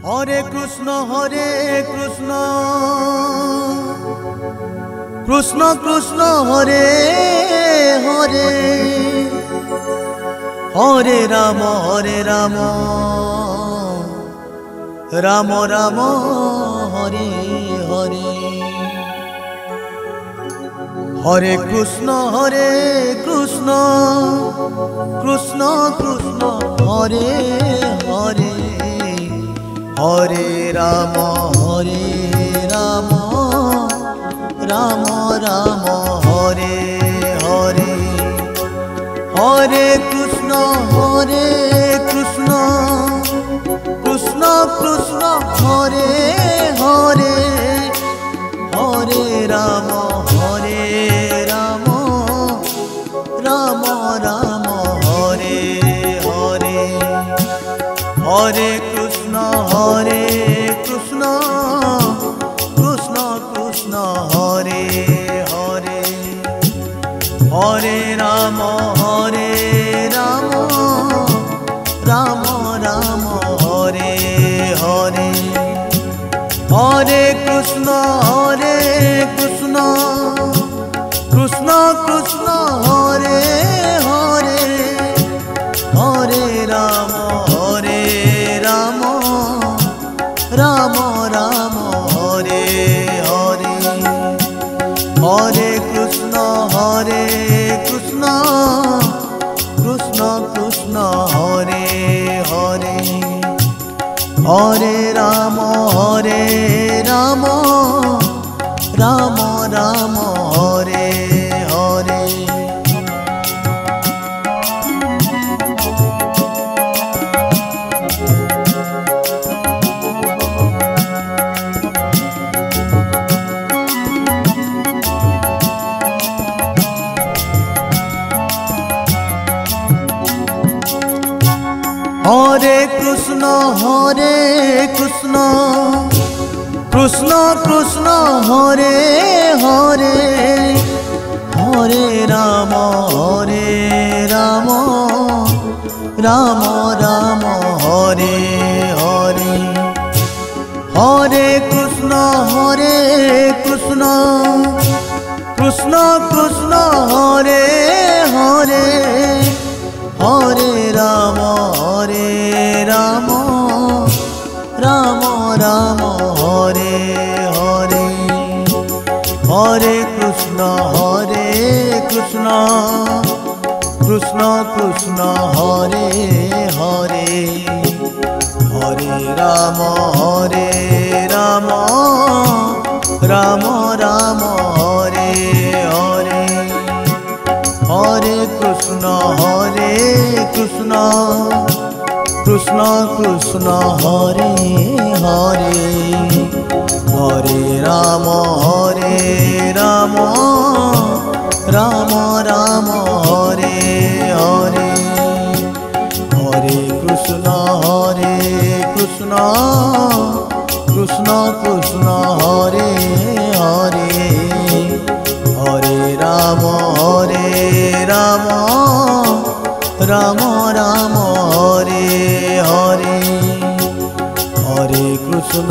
Hare Krishna Krishna Krishna Hare Hare Hare Ram Ram Ram Hare Hare Hare Krishna Krishna Krishna Hare Hare Hare Ram Ram Ram Hare Hare Hare Krishna Krishna Krishna Krishna Hare Hare Hare Ram Ram Ram Hare Hare Hare Krishna Krishna Krishna Krishna Hare Hare Hare Ram Ram Ram Hare Hare Hare Krishna Krishna Krishna Krishna Hare Hare Hare Ram Ram Ram Hare Hare Hare Krishna Krishna Krishna Krishna Hare Hare Hare Ram Ram Ram Hare Hare Hare Krishna Krishna Krishna Hare Hare Hare Ram Ram Ram Hare Hare Hare Krishna Krishna Krishna Krishna Hare Hare Hare Ram Ram Hare Hare Hare Krishna Krishna Krishna Krishna Hare Hare Hare Ram Ram Hare Hare Hare Krishna Krishna Krishna Krishna Hare Hare Hare Ram Ram Hare Hare Hare Krishna Krishna Krishna Krishna Hare Hare Hare Ram Ram Hare Hare Hare Krishna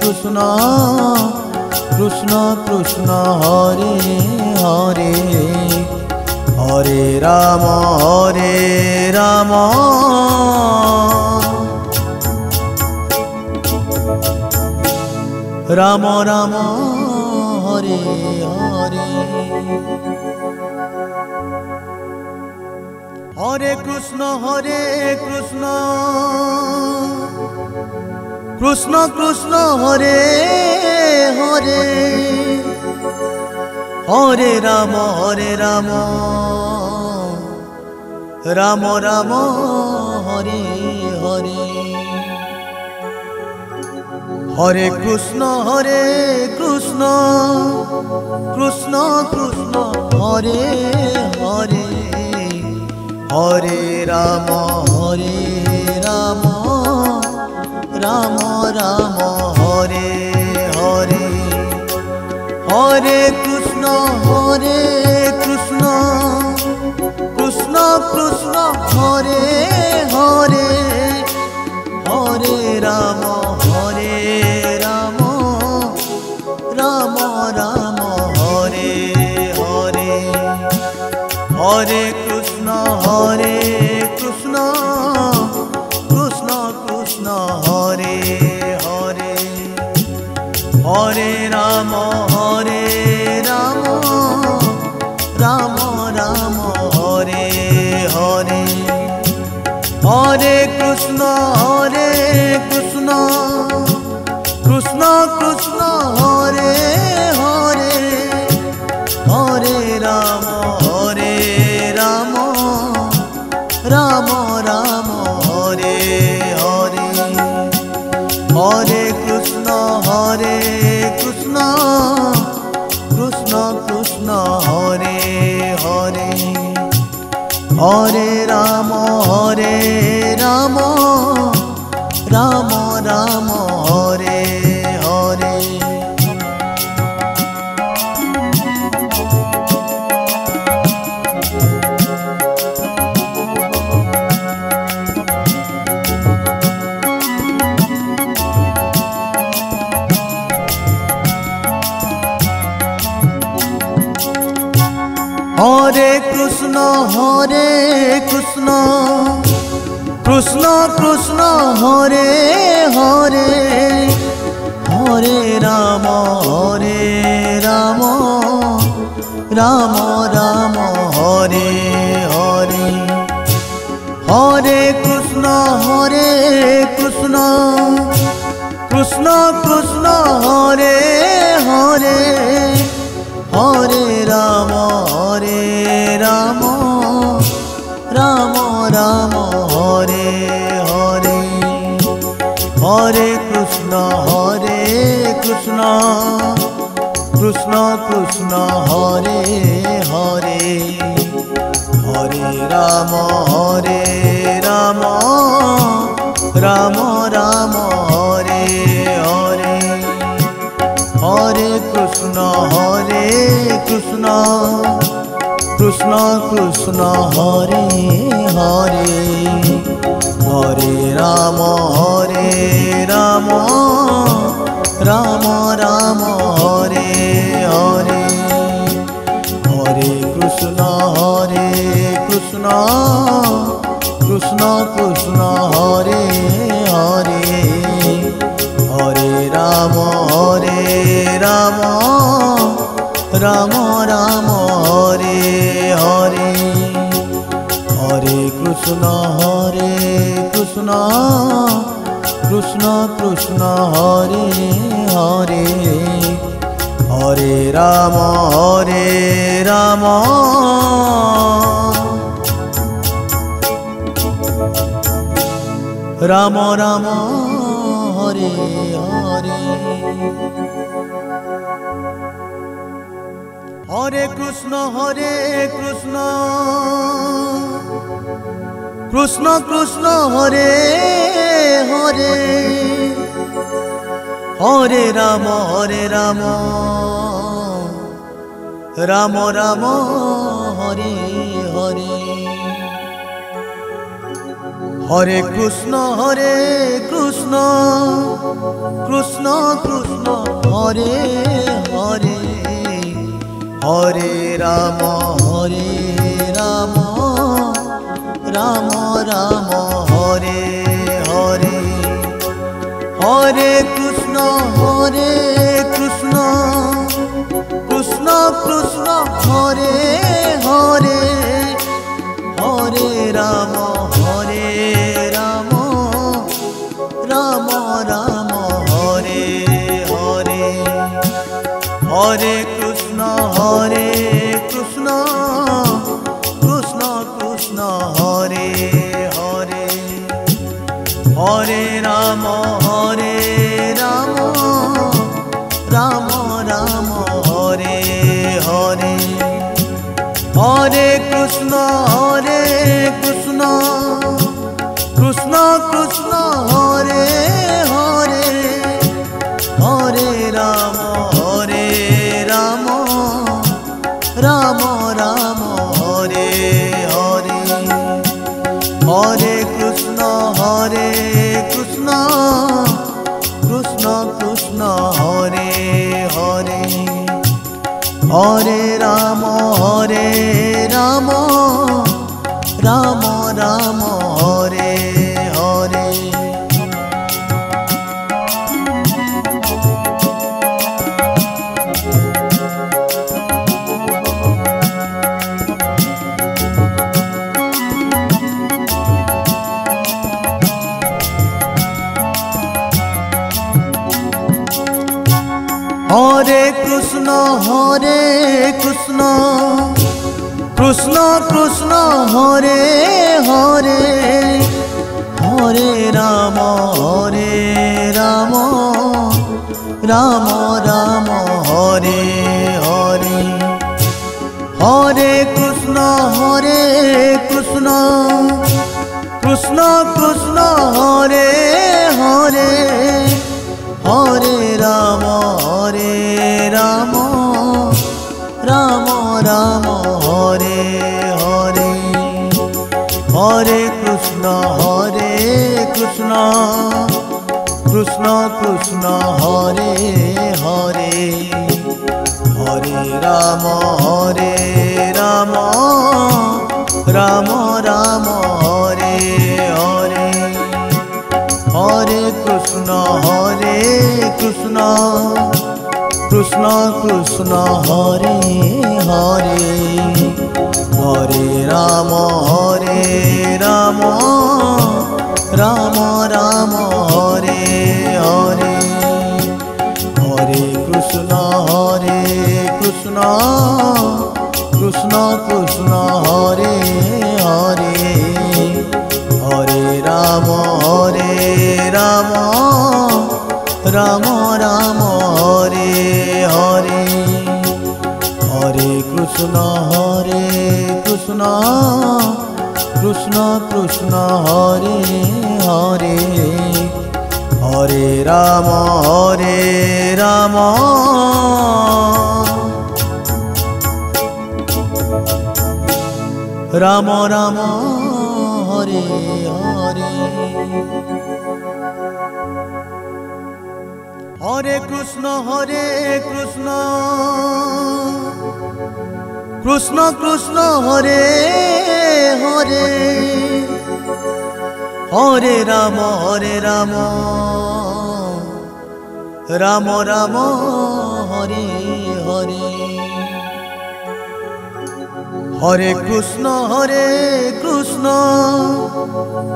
Krishna Krishna Krishna Hare Hare Hare Ram Ram Ram Hare Hare Hare Krishna Krishna Krishna Hare Hare Hare Ram Ram Hare Hare Hare Krishna Krishna Krishna Krishna Hare Hare Hare Ram Ram Hare Hare Hare Krishna Krishna Krishna Krishna Hare Hare Hare Ram Hare Ram Ram Ram Hare Hare Hare Krishna Krishna Krishna Hare Hare Hare Ram Ram Ram Hare Hare Hare Krishna Krishna Krishna Krishna Hare Hare Hare Ram Ram Ram Ram Hare Hare Hare Krishna Krishna Krishna Krishna Hare Hare Hare Ram Ram Ram Ram Hare Hare Hare Krishna Krishna Krishna Krishna Hare Hare Hare Ram Ram Ram Ram Hare Hare Hare Krishna Krishna Krishna Krishna Hare Hare Hare Ram Ram Ram Ram Hare Hare Hare Krishna Krishna Krishna Krishna Hare Hare Hare Ram Ram Ram Ram Hare Hare Hare Krishna Krishna Krishna Krishna Hare Hare Hare Ram Ram Ram Ram Hare Hare Hare Krishna Krishna Krishna Krishna Hare Hare Hare Ram Ram Ram Ram Hare Hare Hare Krishna Krishna Krishna Krishna Hare Hare Hare Ram Ram Ram Ram Hare Hare Hare Krishna Krishna Krishna Krishna Hare Hare Hare Ram Ram Ram Ram Hare Hare Hare Krishna Krishna Krishna Krishna Hare Hare Hare Ram Ram Ram Ram Hare Hare Hare Krishna Krishna Krishna Krishna Hare Hare Hare Ram Ram Ram Ram Hare Hare Hare Krishna Krishna Krishna Krishna Hare Hare Hare Ram Ram Ram Ram Hare Hare Hare Krishna Krishna Krishna Krishna Hare Hare Hare Ram Ram Ram Ram Hare Hare Hare Krishna Krishna Krishna Hare Hare Hare Ram Ram Ram Hare Hare. Hare Krishna Krishna Krishna Hare Hare Hare Ram Ram Ram Hare Hare Hare Krishna Krishna Krishna Krishna Hare Hare Hare Ram Ram Ram Hare Hare Hare Krishna Krishna Krishna Krishna Hare Hare Hare Ram Ram Ram Hare Hare Hare Krishna Krishna Krishna Krishna Hare Hare Hare Ram Ram Ram Hare Hare Hare Krishna Krishna Krishna Krishna Hare Hare Hare Ram Ram Hare Hare Hare Krishna Krishna Krishna Krishna Hare Hare Hare Ram Ram Ram Hare Hare Hare Krishna Krishna Krishna Hare Hare Hare Ram Ram Hare Hare Hare Krishna Krishna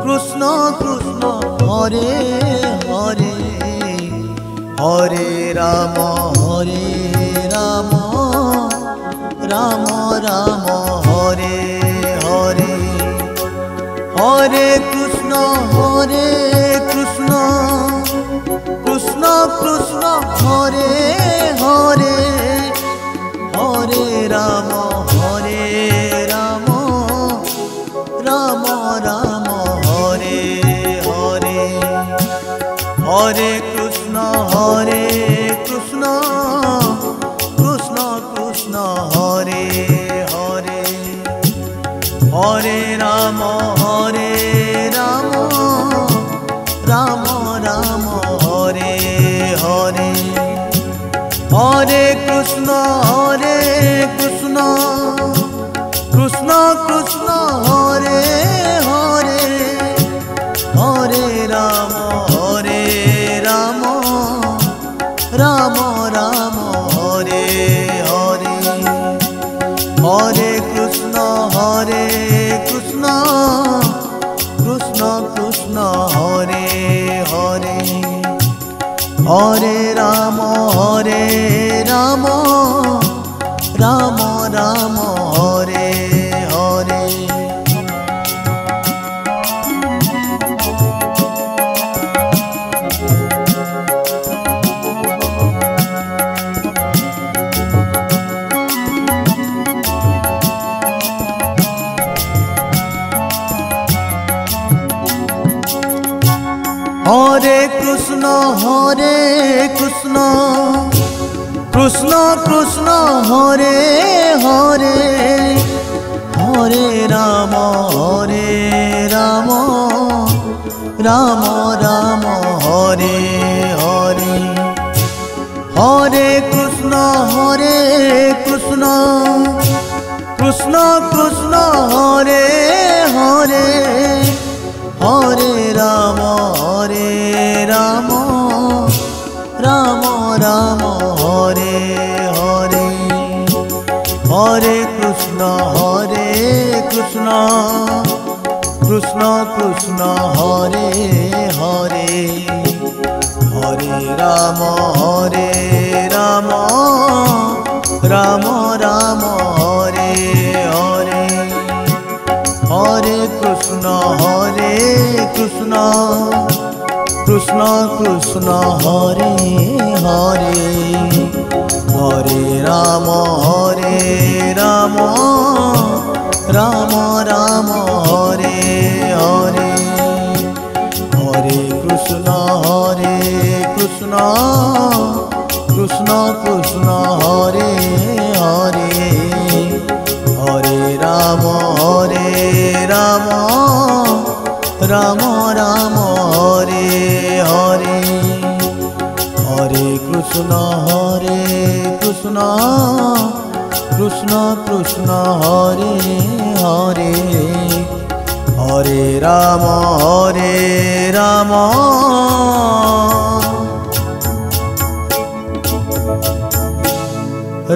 Krishna Krishna Hare Hare Hare Ram Ram Hare Hare Hare Krishna Krishna Krishna Krishna Hare Hare Hare Ram Ram Hare Hare Hare Krishna Krishna Krishna Krishna Hare Hare Hare Ram Ram Hare Hare Hare Krishna Krishna Krishna Krishna Hare Hare Hare Ram Ram Hare Hare Hare Krishna Krishna Krishna Krishna Hare Hare Hare Ram Ram Hare Hare. Hare Krishna Krishna Krishna Hare Hare Hare Ram Ram Hare Hare Hare Krishna Krishna Krishna Hare Hare Hare Ram Ram Ram Hare Hare Hare Krishna Krishna Krishna Krishna Hare Hare Hare Ram Ram Ram Ram Hare Hare Hare Krishna Krishna Krishna Krishna Hare Hare Hare Ram Ram Ram Ram Hare Hare Hare Krishna Krishna Krishna Krishna Hare Hare Hare Ram Ram Ram Ram Hare Hare Hare Krishna Krishna Krishna Krishna Hare Hare Hare Ram Ram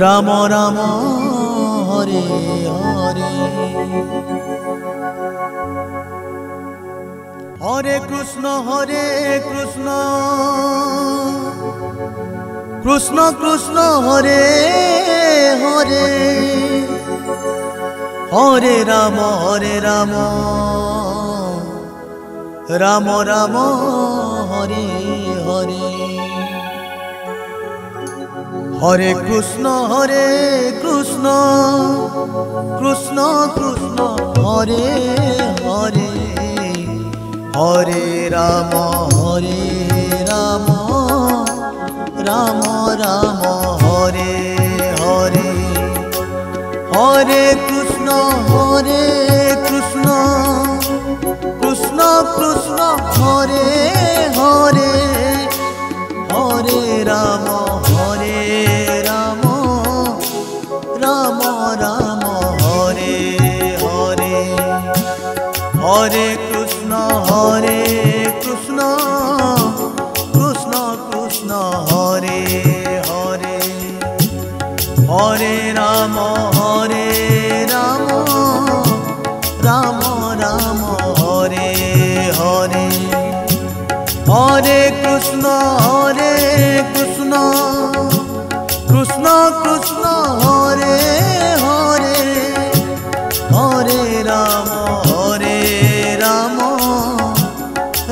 Ram Ram Hare Hare Hare Krishna Krishna Krishna Hare Hare Hare Ram Ram Ram Hare Hare Hare Krishna Krishna Krishna Krishna Hare Hare Hare Ram Ram Ram Ram Hare Hare Hare Krishna Krishna Krishna Krishna Hare Hare Hare Ram Ram Ram Ram Hare Hare Hare Krishna Krishna Krishna Krishna Hare Hare Hare Ram Ram Ram Ram Hare Hare Hare Krishna Krishna Krishna Krishna Hare Hare Hare Ram Ram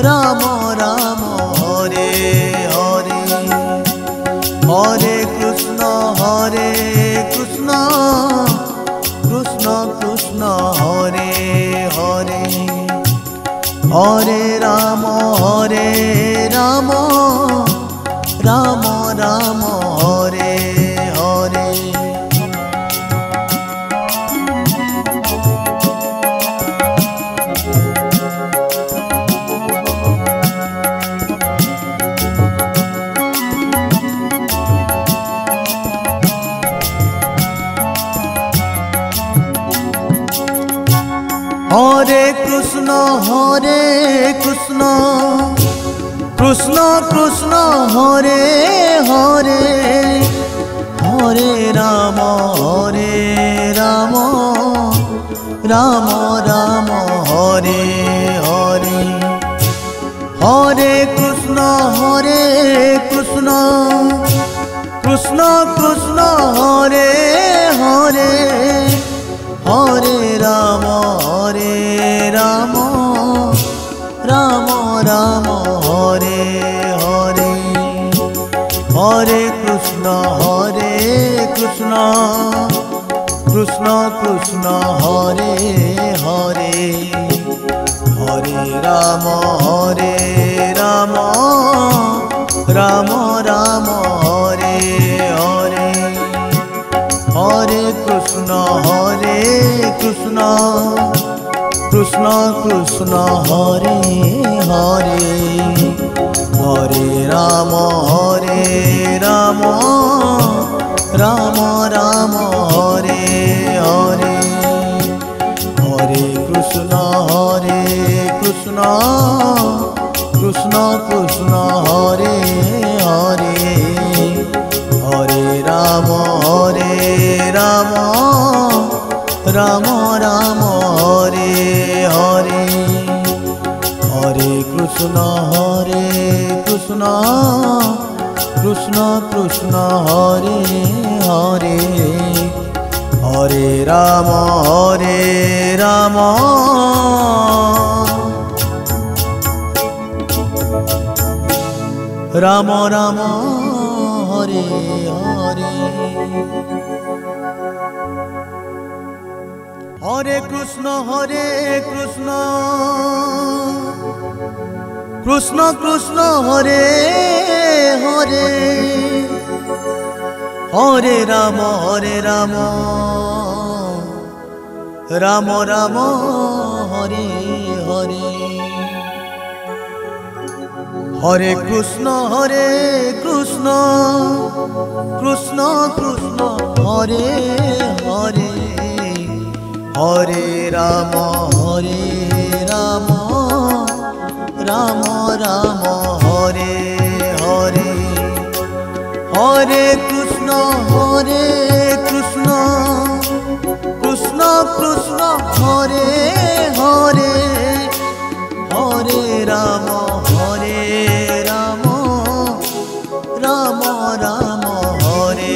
Ram Ram Hare Hare Hare Krishna Krishna Krishna Krishna Hare Hare Hare Ram Ram Ram Ram Hare Hare Hare Krishna Krishna Krishna Hare Hare Hare Ram Ram Ram Ram Hare Hare Hare Krishna Krishna Krishna Krishna Hare Hare Hare Ram Ram Ram Ram Hare Hare Hare Krishna Krishna Krishna Krishna Hare Hare Hare Ram Ram Ram Ram Hare Hare Hare Krishna Krishna Krishna Krishna Hare Hare Hare Ram Ram Krishna Krishna Hare Hare Hare Ram Ram Ram Hare Hare Hare Krishna Krishna Krishna Hare Hare Hare Ram Ram Ram Hare Hare Hare Krishna Krishna Krishna Hare Hare Hare Ram Ram Ram Hare Hare Hare Krishna Krishna Krishna Hare Hare Hare Ram Ram Ram Hare Hare Hare Krishna Krishna Krishna Hare Hare Hare Ram Ram Hare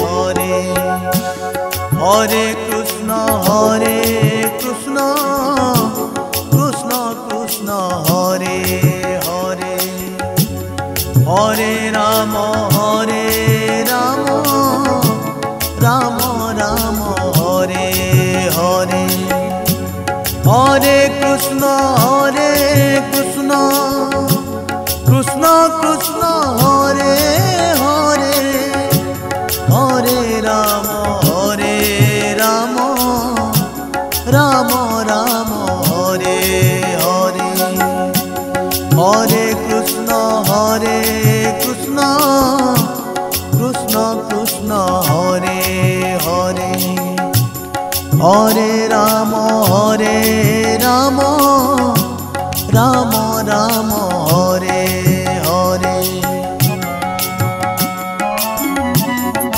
Hare Hare Krishna Krishna Krishna Hare Hare Hare Ram Ram Hare Hare Hare Krishna Krishna Krishna Hare Hare Hare Ram Ram Hare Hare Hare Krishna Krishna Krishna Hare Hare Hare Ram Ram Hare Hare Hare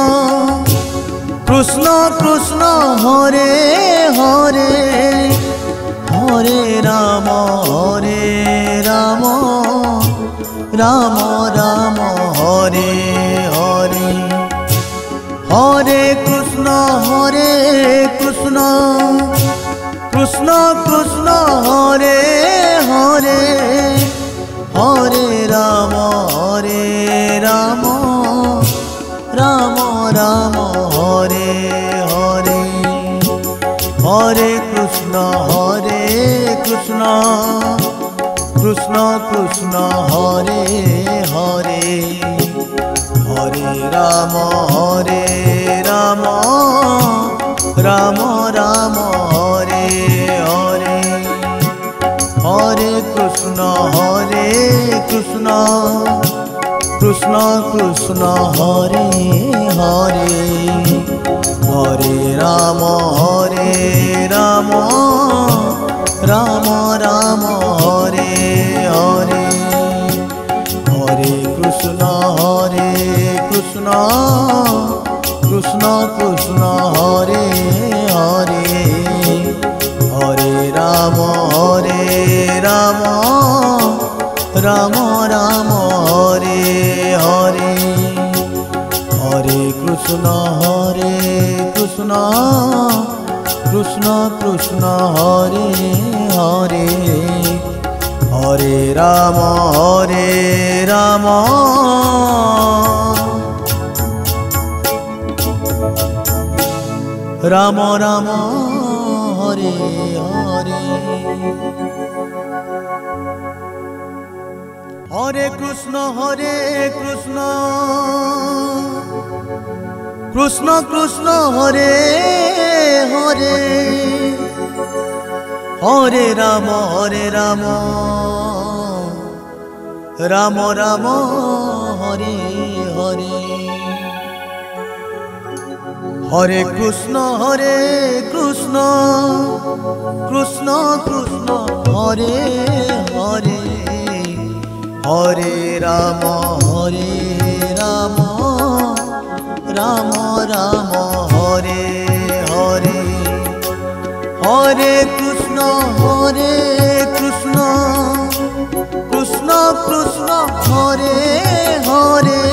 Krishna Krishna Hare Hare Hare Ram Ram Hare Hare Hare Krishna Krishna Hare Hare Hare Ram Ram Hare Hare Hare Krishna Krishna Hare Hare Hare Ram Ram Hare Hare Hare Krishna Krishna Hare Hare Hare Ram Ram Hare Hare Hare Krishna Krishna Hare Hare Hare Ram Ram Hare Hare Hare Krishna Krishna Hare Hare Hare Ram Ram Hare Hare Hare Krishna Krishna Hare Hare Hare Ram Ram Ram Hare Hare Hare Krishna Krishna Krishna Hare Hare Hare Ram Ram Ram Hare Hare Hare Krishna Krishna Krishna Krishna Hare Hare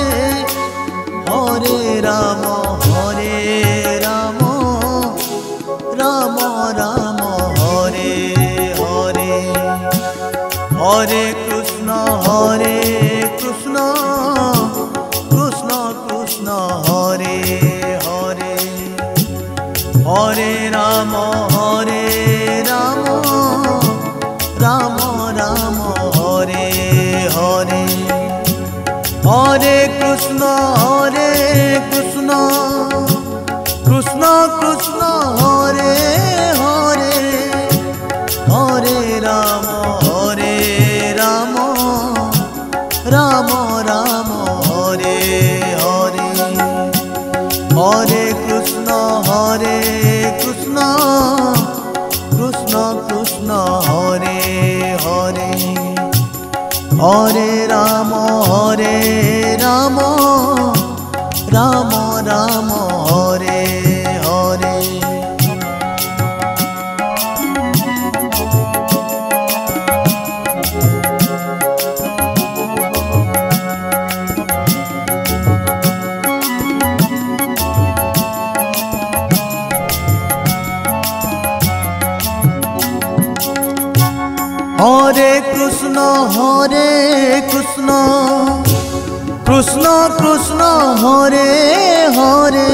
Hare Ram Ram Ram Hare Hare Hare Krishna Krishna Krishna Krishna Hare Hare Hare Ram Ram Ram Hare Hare Hare Krishna Krishna Krishna Krishna Hare Hare Hare Ram Ram Ram Hare Hare Hare Krishna Krishna Krishna Krishna Hare Hare Hare Ram Ram Ram Hare Hare Hare Krishna Krishna Krishna Krishna Hare Hare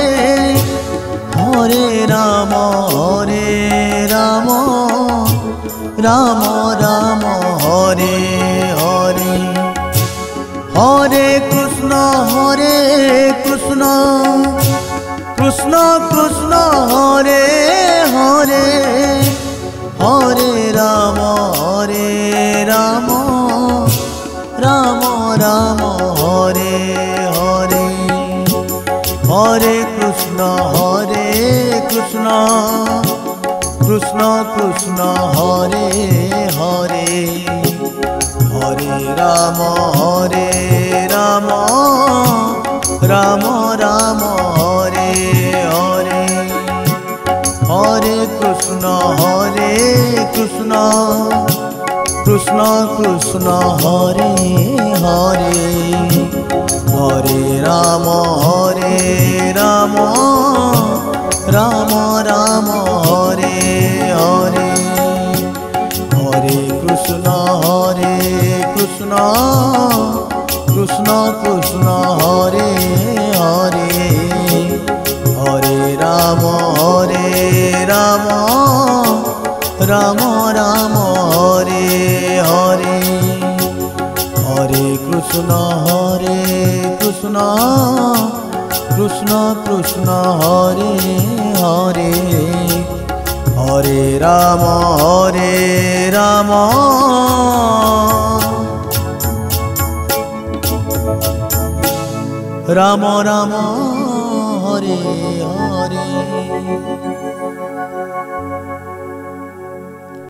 Hare Ram Ram Ram Hare Hare Hare Krishna Krishna Krishna Krishna Hare Hare Hare Ram Ram Ram Hare Hare Hare Krishna Krishna Krishna Krishna Hare Hare Hare Ram Ram Ram Hare Hare Hare Krishna Krishna Krishna Krishna Hare Hare Hare Ram Ram Ram Hare Hare Hare Krishna Krishna Krishna Krishna Hare Hare Hare Ram Ram Ram Hare Hare Hare Krishna Krishna Krishna Krishna Hare Hare Hare Ram Ram Ram Hare Hare